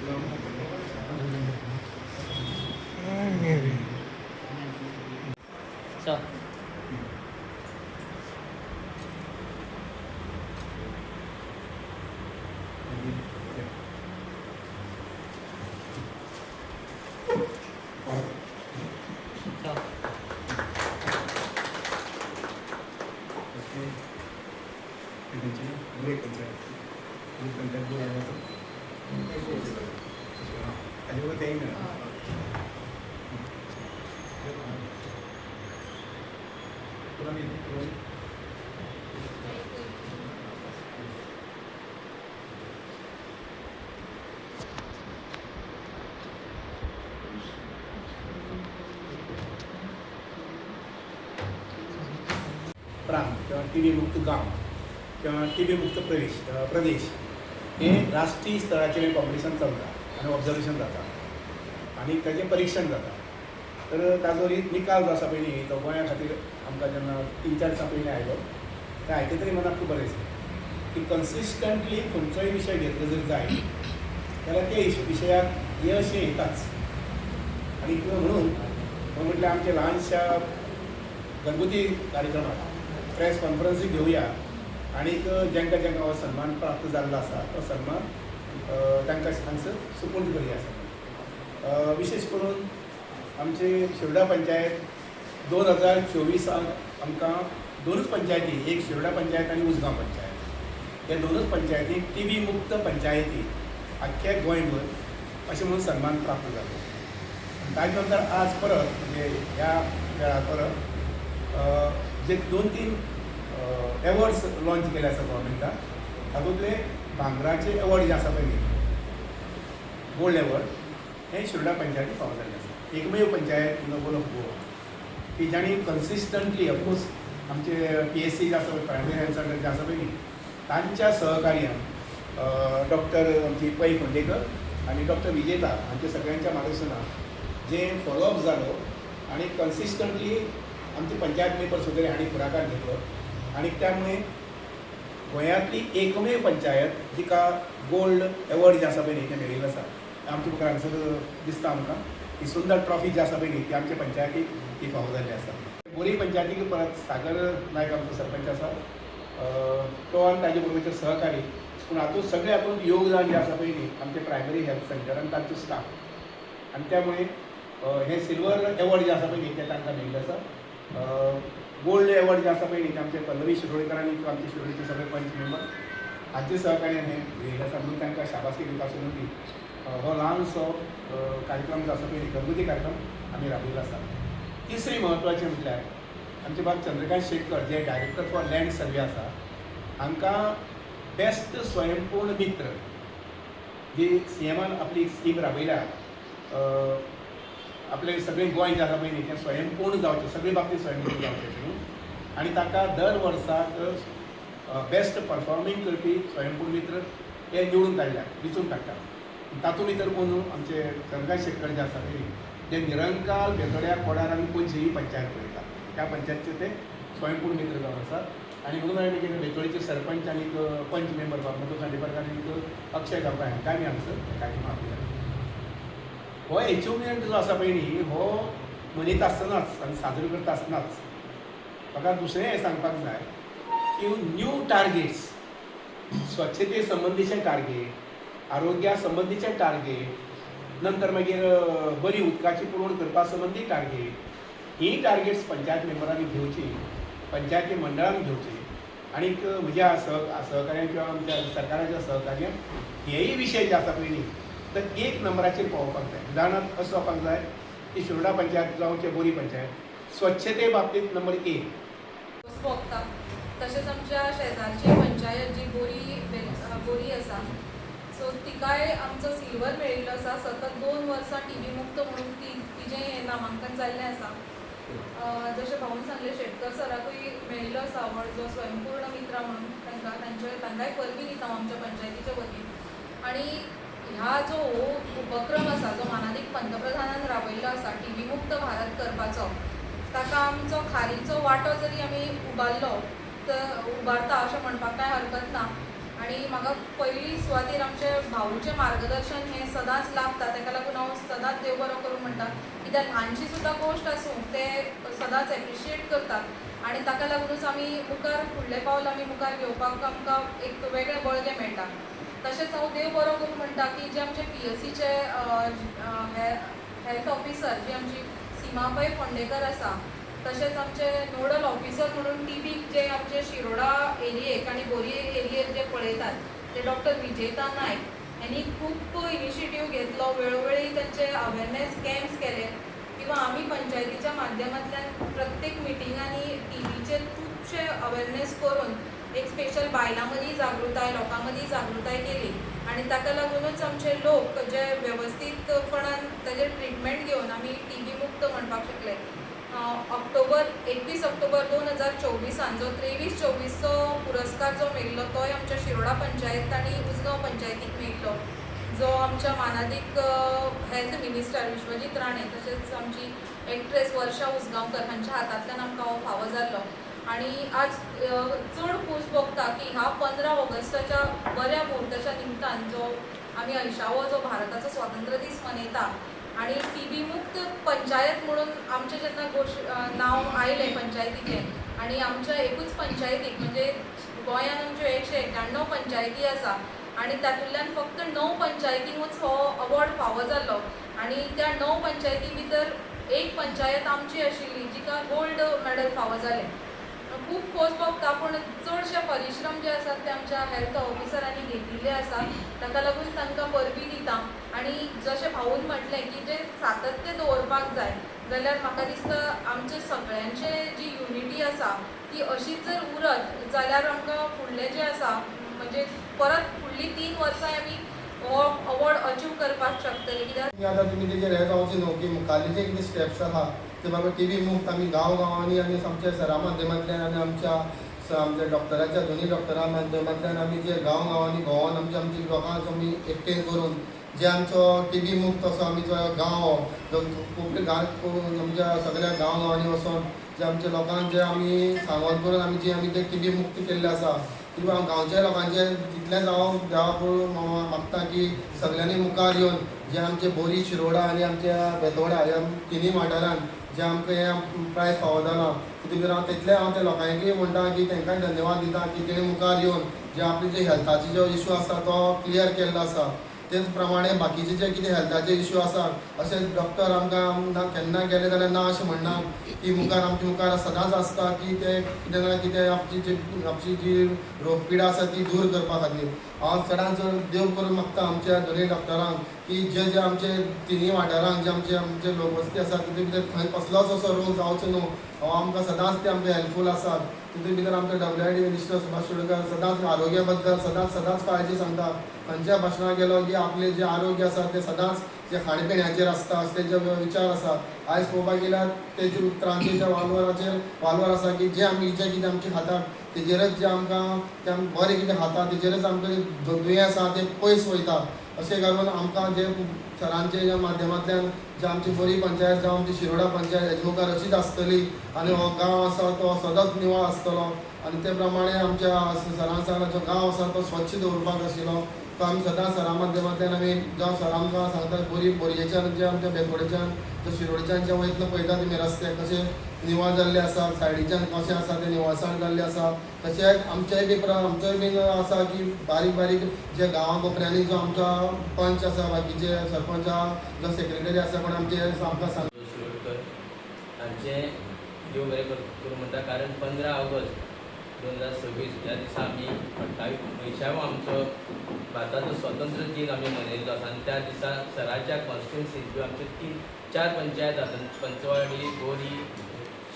So. प्रांत किंवा TB मुक्त गाव किंवा टीबी मुक्त प्रदेश हे राष्ट्रीय स्तराचेर कॉम्पिटिशन चलता आनी ऑब्जर्वेशन जाता आनी ताचें परीक्षण जाता. तर ताजो निकाल जो आसा पळय न्ही तो गोंया खातीर आमकां जेन्ना 3-4 दिसां पयलीं आयलो तें आयकतरी मनाक खूब बरें दिसलें की कन्सिस्टंटली खंयचोय विशय घेतलो जर जाय जाल्यार त्या विशयाक यश हें येताच. आनी म्हणून म्हटल्यार आमच्या ल्हानशा घरगुती कार्यक्रमाक प्रेस कॉन्फरन्सी घेवया आनीक जेंका हो सन्मान प्राप्त जाल्लो आसा तो सन्मान तांकां हांगसर सुपूर्द करया आसा. विशेश करून आमचे शिरोडा पंचायत 2024 आमकां 2च पंचायती, एक शिरोडा पंचायत आनी उसगांव पंचायत, हे 2च पंचायतीक टीबी मुक्त पंचायती आख्ख्या गोंयभर अशें म्हणून सन्मान प्राप्त जालो. ताजे नंतर आज परत म्हणजे ह्या वेळार परत जे 2-3 एवॉर्ड्स लॉन्च केले आसा गव्हर्मेंटान, तातूंतले भांगराचे एवॉर्ड जे आसा पळय गोल्ड एवॉर्ड हे शिरोडा पंचायतीक फावो जाल्ले आसा. एकमेव panchayat in the whole of Goa की जाणी कन्सिस्टंटली ऑफकोर्स आमचे PSC जे आसा प्रायमरी हेल्थ सेंटर जे आसा पळय न्ही तांच्या सहकार्यान डॉक्टर आमची पै फोंडेकर आनी डॉक्टर विजेता हांच्या सगळ्यांच्या मार्गदर्शनान जे फॉलोअप जालो आनी कन्सिस्टंटली आमचे पंचायत मेंबर सगळे हांणी फुडाकार घेतलो आनी त्यामुळे गोंयांतली एकमेव पंचायत जिका गोल्ड एवॉर्ड जे आसा पळय न्ही तें मेळिल्लें आसा. आमच्या मुखार हांगसर दिसता आमकां ही सुंदर ट्रॉफी जी आसा पळय न्ही ती आमच्या पंचायतीक ती फावो जाल्ली आसा. बोरी पंचायतीक परत सागर नायक आमचो सरपंच आसा तो आनी ताजे बरोबरचे सहकारी, पूण हातूंत सगळे हातूंत योगदान जें आसा पळय न्ही आमचे प्रायमरी हेल्थ सेंटर आनी तांचो स्टाफ आनी त्यामुळे हे सिल्वर एवॉर्ड जे आसा पळय न्ही ते तांकां मेळिल्लें आसा. गोल्ड एवॉर्ड जे आसा पळय न्ही ते आमचे पल्लवी शिरोडकर आनी आमचे शिरोडचे सगळे पंच मेंबर हांचे सहकार्यान हे मेळिल्लें आसा म्हणून तांकां शाबासकी दिवपाक सोदून हो ल्हानसो कार्यक्रम जो आसा पळय न्ही घरगुती कार्यक्रम आमी राबयिल्लो आसा. तिसरी म्हत्वाचें म्हटल्यार आमचे बाब चंद्रकांत शेटकर जे डायरेक्टर फॉर लँड सर्वे आसा हांकां बेस्ट स्वयंपूर्ण मित्र जी CMन आपली एक स्कीम राबयल्या आपले सगळे गोंय जे आसा पळय न्ही तें स्वयंपूर्ण जावचें, सगळे बाबतींत स्वयंपूर्ण जावचें म्हणून आनी ताका दर वर्साक बेस्ट परफॉर्मींग करपी स्वयंपूर्ण मित्र हे निवडून काडल्यात, वेंचून काडटात. तातूंत भितर कोण आमचे चंद्रकांत शेटकर जे आसा पळय जे निरंकाल बेतोड्या कोडार आनी पंच ही पंचायत पळयतात त्या पंचायतीचे ते स्वयंपूर्ण मित्र जावन आसात. आनी म्हणून आमी कितें बेतोळीचे सरपंच आनी पंच मेंबर मधु खांडेपारकार आनी अक्षय गांवकार हांकां आमी हांगसर कार्यक्रम आपयला. हो एचिवमेंट जो आसा पळय न्ही हो मनयत आसतनाच आनी साजरो करता आसतनाच म्हाका दुसरें हें सांगपाक जाय की न्यू टार्गेट्स, स्वच्छते संबंदीचे टार्गेट, आरोग्या संबंधीचे टार्गेट, नंतर मागीर बरी उदकाची पुरवण करपा संबंधी टार्गेट, ही टार्गेट्स पंचायत मेंबरांनी घेवची, पंचायती मंडळान घेवची आनीक म्हज्या सहकार्यान किंवा आमच्या सरकाराच्या सहकार्यान हेय विशय जे आसा पळय न्ही तर 1 नंबराचेर पावोवपाक जाय. उदाहरणार्थ असो जावपाक जाय की शिरोडा पंचायत जावं की बोरी पंचायत स्वच्छते बाबतींत नंबर 1. तशेंच आमच्या शेजारची पंचायत जी बोरी आसा सो तिकाय आमचो सिल्वर मेळिल्लो आसा. सतत 2 वर्सां टीबी मुक्त म्हणून तिजें नामांकन जाल्लें आसा. जशें भाऊन सांगलें शेटकर सराकूय मेळिल्लो आसा अवॉर्ड जो स्वयंपूर्ण मित्र म्हणून तांकांय परबी दिता आमच्या पंचायतीच्या वतीन. आनी ह्या जो उपक्रम आसा जो माननीय पंतप्रधानान राबयल्लो आसा टीबी मुक्त भारत करपाचो, ताका आमचो खारीचो वांटो जरी आमी उबारता अशें म्हणपाक कांय हरकत ना. आणि म्हाका पयली सुवातेर आमचे भाऊचें मार्गदर्शन हें सदांच लाभता, ताका लागून हांव सदांच देव बरो करूं म्हणटा, कित्याक ल्हानशी सुद्दां गोश्ट आसूं ते सदांच एप्रिशिएट करतात आनी ताका लागूनच आमी मुखार फुडलें पावल आमी मुखार घेवपाक आमकां एक वेगळें बळगें मेळटा. तशेंच हांव देव बरो करूं म्हणटा की जे आमचे PSCचे हेल्थ ऑफिसर जी आमची सीमाबाई फोंडेकर आसा, तशेंच आमचे नोडल ऑफिसर म्हणून TB जे आमचे शिरोडा एरियेक आनी बोरी एरियेक जे पळयतात ते डॉक्टर विजेता नायक यांनी खूब इनिशिएटीव घेतलो. वेळोवेळी त्यांचे अवेरनेस कॅम्प्स केले किंवा आम्ही पंचायतीच्या माध्यमांतल्यान प्रत्येक मिटिंगांनी TBचेर खूबशे अवेरनेस करून एक स्पेशल बायलां मदीं जागृताय, लोकां मदीं जागृताय केली आनी ताका लागूनच आमचे लोक जे वेवस्थीतपणान ताजेर ट्रिटमेंट घेवन आमी TB मुक्त म्हणपाक शकले. 21 ऑक्टोबर 2024 जो 23-24चो पुरस्कार जो मेळिल्लो तोय आमच्या शिरोडा पंचायत आनी उजगांव पंचायतीक मेळिल्लो, जो आमच्या मानादीक हेल्थ मिनिस्टर विश्वजीत राणे तशेंच आमची एक्ट्रेस वर्षा उजगांवकर हांच्या हातांतल्यान आमकां हो फावो जाल्लो. आनी आज चड खूश भोगता की ह्या 15 ऑगस्टाच्या बऱ्या मुहूर्ताच्या निमतान जो आमी 80वो जो भारताचो स्वातंत्र्य दीस मनयता आनी TB मुक्त पंचायत म्हणून आमचें जेन्ना नांव आयलें पंचायतीचें आनी आमच्या एकूच पंचायतीक म्हणजे गोंयांत आमच्यो 191 पंचायती आसा आनी तातूंतल्यान फक्त 9 पंचायतींकूच हो अवॉर्ड फावो जाल्लो आनी त्या 9 पंचायती भितर एक पंचायत आमची आशिल्ली जिका गोल्ड मॅडल फावो जालें. खूब खोस भोगता, पूण चडशे परिश्रम जे आसात ते आमच्या हेल्थ ऑफिसरांनी घेतिल्ले आसात, ताका लागून तांकां परबी दिता. आनी जशें भाऊन म्हटलें की जे सातत्य दवरपाक जाय जाल्यार म्हाका दिसता आमचे सगळ्यांचे जी युनिटी आसा ती अशीच जर उरत जाल्यार आमकां फुडलें जें आसा म्हणजे परत फुडलीं 3 वर्सां आमी हो अवॉर्ड अचीव करपाक शकतले. कित्याक आतां तुमी तेजेर हें जावचें न्हू की मुखाल्ले जे कितें स्टेप्स आहा ते बाबा TB मुक्त आमी गांवांनी आनी आमच्या सरा माध्यमांतल्यान आनी आमच्या डॉक्टराच्या दोनी डॉक्टरां माध्यमांतल्यान आमी जे गांवांनी भोंवोन आमची लोकांक आमी एकठांय करून जे आमचो TB मुक्त असो आमी जो गांव जो कोंकणी आमच्या सगळ्या गांवांनी वचोन जे आमच्या लोकांक जे आमी सांगोन करून आमी ते TB मुक्त केल्ले आसा किंवा गांवच्या लोकांचे तितलेंच हांव देवा पळोवन मागता की सगळ्यांनी मुखार येवन जे आमचे बोरी शिरोडा आनी आमच्या बेतोडा ह्या तिनूय वाठारांत जे आमकां हें प्रायज फावो जालां तितून हांव तितलें हांव त्या लोकांकूय म्हणटा की तांकांय धन्यवाद दिता की तेणी मुखार येवन जे आपले जे हेल्थाचे जो इशू आसा तो क्लियर केल्लो आसा. तेच प्रमाणे बाकीचे जे कितें हेल्थाचे इशू आसा अशें डॉक्टर आमकां केन्ना गेले जाल्यार ना अशें म्हणना की मुखार आमच्या मुखार सदांच आसता की ते कितें ना कितें आपची जी रोगपिडा आसा ती दूर करपा खातीर. हांव चडांत चड देव करून मागता आमच्या दोनूय डॉक्टरांक की जे आमचे तिनूय वाठारांक जे आमचे लोकवस्ती आसा तितून भितर खंय कसलोच असो रोग जावचो न्हू हो आमकां सदांच ते आमकां हेल्पफूल आसात. तितून भितर आमचे WID मिनिस्टर सुभाष शिरोडकर सदांच आरोग्या बद्दल सदांच काळजी सांगता. खंयच्या भाशणाक गेलो की आपले जे आरोग्य आसा ते सदांच जे खाणेपिण्याचेर आसता ते जे विचार आसा आयज पळोवपाक गेल्यार तेजे उतरांचे त्या वाल्वर आसा की जे आमी जे कितें आमचे खातात तेजेरच जे आमकां ते बरें कितें खाता तेजेरच आमकां दुयेंस आसा ते पयस वयता. अशें करून आमकां जे सरांचे माध्यमांतल्यान जे आमची बोरी पंचायत जावं आमची शिरोडा पंचायत हेजे मुखार अशीच आसतली आनी हो गांव आसा तो सदांच निवळ आसतलो आनी ते प्रमाणे आमच्या सरान सांगला जो गांव आसा तो स्वच्छ दवरपाक आशिल्लो तो आमी सदांच सरा माध्यमांतल्यान आमी जावं सर आमकां सांगता बोरयेच्यान जे आमच्या बेतोडेच्यान जे शिरोडेच्यान जे वयतना पळयता तुमी रस्ते कशे निवळ जाल्ले आसा, सायडीच्यान कशें आसा ते निवळसाण जाल्ले आसा. तशेंच आमचोय बी आसा की बारीक बारीक जे गांवा कोपऱ्यांनी जो आमचो पंच आसा बाकीचे सरपंच जो सेक्रेटरी आसा कोण आमचे आमकां सांग शिरोडकर हांचे देव बरें करूं म्हणटा. कारण 15 ऑगस्ट 2026 ह्या दिसा आमी 28वो आमचो भारताचो स्वातंत्र्य दिन आमी मनयल्लो आसा आनी त्या दिसा सराच्या कॉन्स्टिट्युन्सींत ज्यो आमच्यो 4 पंचायत आसात पंचवाडी, बोरी,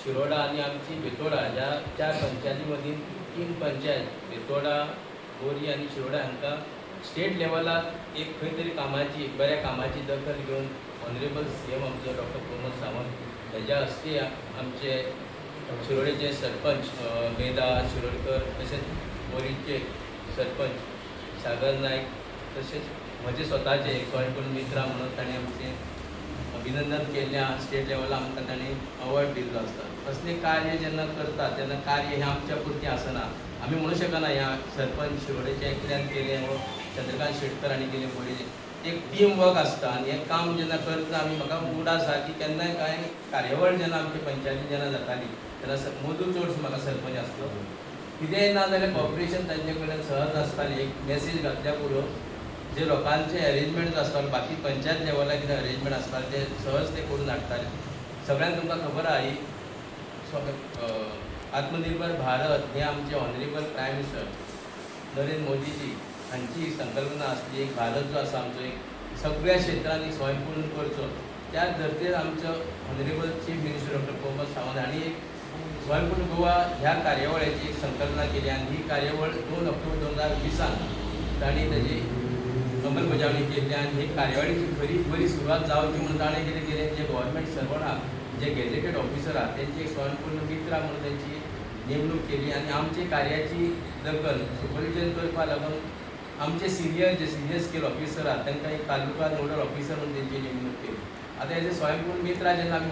शिरोडा आनी आमची बेतोडा ह्या 4 पंचायती मदीं 3 पंचायत बेतोडा, बोरी आनी शिरोडा हांकां स्टेट लेवलाक एक खंय तरी बऱ्या कामाची दखल घेवन ऑनरेबल CM आमचे डॉक्टर प्रमोद सावंत हेज्या हस्ते आमचे शिरोडेचे सरपंच मेधा शिरोडकर तशेंच बोरीचे सरपंच सागर नायक तशेंच म्हजे स्वताचे गोंयपूर मित्रा म्हणून ताणें आमचे अभिनंदन केल्ल्या स्टेट लेवला आमकां तांणी अवॉर्ड दिल्लो आसता. कसलें कार्य जेन्ना करता तेन्ना कार्य हें आमच्या पुरतें आसना. आमी म्हणूं शकना ह्या सरपंच शिरोडेच्या एकट्यान केलें वो चंद्रकांत शेटकर हांणी केलें पळय एक टीम वर्क आसता आनी हें काम जेन्ना करता आमी म्हाका मूड आसा की केन्नाय कांय कार्यावळ जेन्ना आमच्या पंचायतीन जेन्ना जाताली तेन्ना मदू चडसो म्हाका सरपंच आसलो. कितेंय ना जाल्यार कॉपरेशन तांचे कडेन सहज आसतालें. एक मॅसेज घातल्या पुरो जे लोकांचे अरेंजमेंट आसताले बाकी पंचायत लेवलार कितें अरेंजमेंट आसताले ते सहज ते करून हाडटाले. सगळ्यांक तुमकां खबर आहा ही आत्मनिर्भर भारत हे आमचे honourable prime minister Narendra Modiji हांची संकल्पना आसली. एक भारत जो आसा आमचो एक सगळ्या क्षेत्रांनी स्वयंपूर्ण करचो. त्या धर्तेर आमचो honourable chief minister doctor Pramod Sawant हांणी एक स्वयंपूर्ण गोवा ह्या कार्यावळीची एक संकल्पना केली आनी ही कार्यावळ 2 ऑक्टोबर 2020 तांणी ताची अंमलबजावणी केली आनी ही कार्यावळीची खरी बरी सुरवात जावची म्हणून ताणें कितें केलें जे गव्हर्मेंट सर्वंट आहा जे गॅजेटेड ऑफिसर आहा तेंची एक स्वयंपूर्ण मित्र म्हणून तेंची नेमणूक केली आनी आमची कार्याची दखल सुपरविजन करपा लागून आमचे जे सिनियर स्केल ऑफिसर आहा तांकां एक तालुका नोडल ऑफिसर म्हणून तेंची नेमणूक केली. आतां हेजे स्वयंपूर्ण मित्र जेन्ना आमी